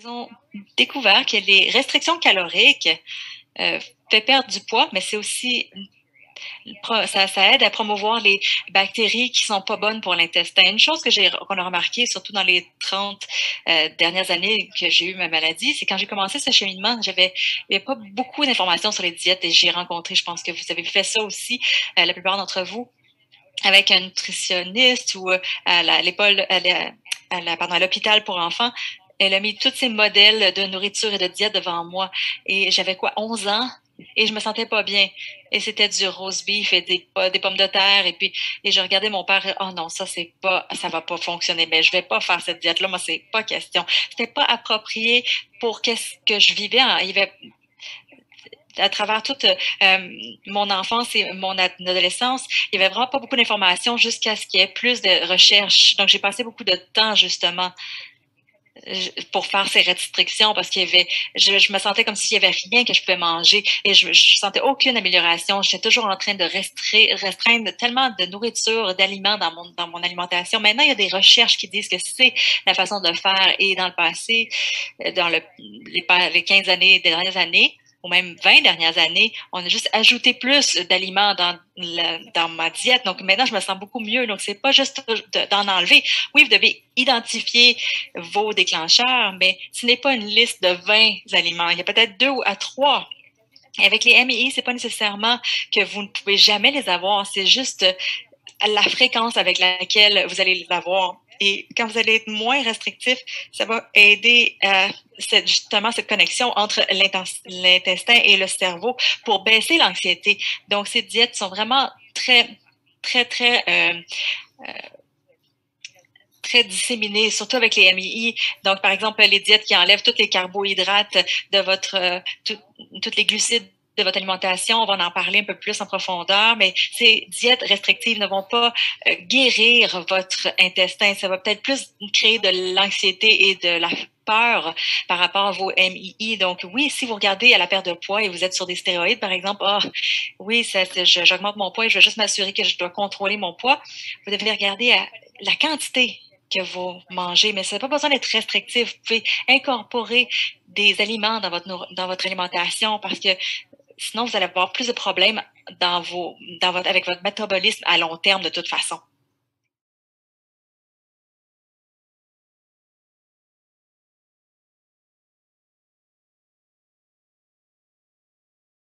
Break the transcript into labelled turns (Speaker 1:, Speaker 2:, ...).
Speaker 1: Ils ont découvert que les restrictions caloriques euh, fait perdre du poids, mais c'est aussi ça aide à promouvoir les bactéries qui sont pas bonnes pour l'intestin. Une chose qu'on a remarqué, surtout dans les 30 dernières années que j'ai eu ma maladie, c'est quand j'ai commencé ce cheminement, il y avait pas beaucoup d'informations sur les diètes et j'ai rencontré, je pense que vous avez fait ça aussi, la plupart d'entre vous, avec un nutritionniste ou à l'école, à l'hôpital pour enfants. Elle a mis tous ces modèles de nourriture et de diète devant moi. Et j'avais quoi, 11 ans? Et je me sentais pas bien. Et c'était du roast beef et des pommes de terre. Et je regardais mon père, oh non, ça va pas fonctionner. Mais je vais pas faire cette diète-là. Moi, c'est pas question. C'était pas approprié pour qu'est-ce que je vivais. Il y avait à travers toute mon enfance et mon adolescence, il n'y avait vraiment pas beaucoup d'informations jusqu'à ce qu'il y ait plus de recherches. Donc, j'ai passé beaucoup de temps, justement, pour faire ces restrictions parce je me sentais comme s'il y avait rien que je pouvais manger et je sentais aucune amélioration. J'étais toujours en train de restreindre tellement de nourriture, d'aliments dans mon alimentation. Maintenant, il y a des recherches qui disent que c'est la façon de le faire et dans le passé, dans les 15 années, des dernières années, ou même 20 dernières années, on a juste ajouté plus d'aliments dans ma diète. Donc maintenant, je me sens beaucoup mieux. Donc, c'est pas juste d'en enlever. Oui, vous devez identifier vos déclencheurs, mais ce n'est pas une liste de 20 aliments. Il y a peut-être 2 à 3. Et avec les MI, c'est pas nécessairement que vous ne pouvez jamais les avoir. C'est juste la fréquence avec laquelle vous allez les avoir. Et quand vous allez être moins restrictif, ça va aider justement cette connexion entre l'intestin et le cerveau pour baisser l'anxiété. Donc, ces diètes sont vraiment très, très, très très disséminées, surtout avec les MII. Donc, par exemple, les diètes qui enlèvent tous les carbohydrates de toutes les glucides de votre alimentation. On va en parler un peu plus en profondeur, mais ces diètes restrictives ne vont pas guérir votre intestin. Ça va peut-être plus créer de l'anxiété et de la peur par rapport à vos MII. Donc, oui, si vous regardez à la perte de poids et vous êtes sur des stéroïdes, par exemple, oui, j'augmente mon poids et je vais juste m'assurer que je dois contrôler mon poids. Vous devez regarder à la quantité que vous mangez, mais ça n'a pas besoin d'être restrictif. Vous pouvez incorporer des aliments dans votre alimentation parce que sinon, vous allez avoir plus de problèmes avec votre métabolisme à long terme de toute façon.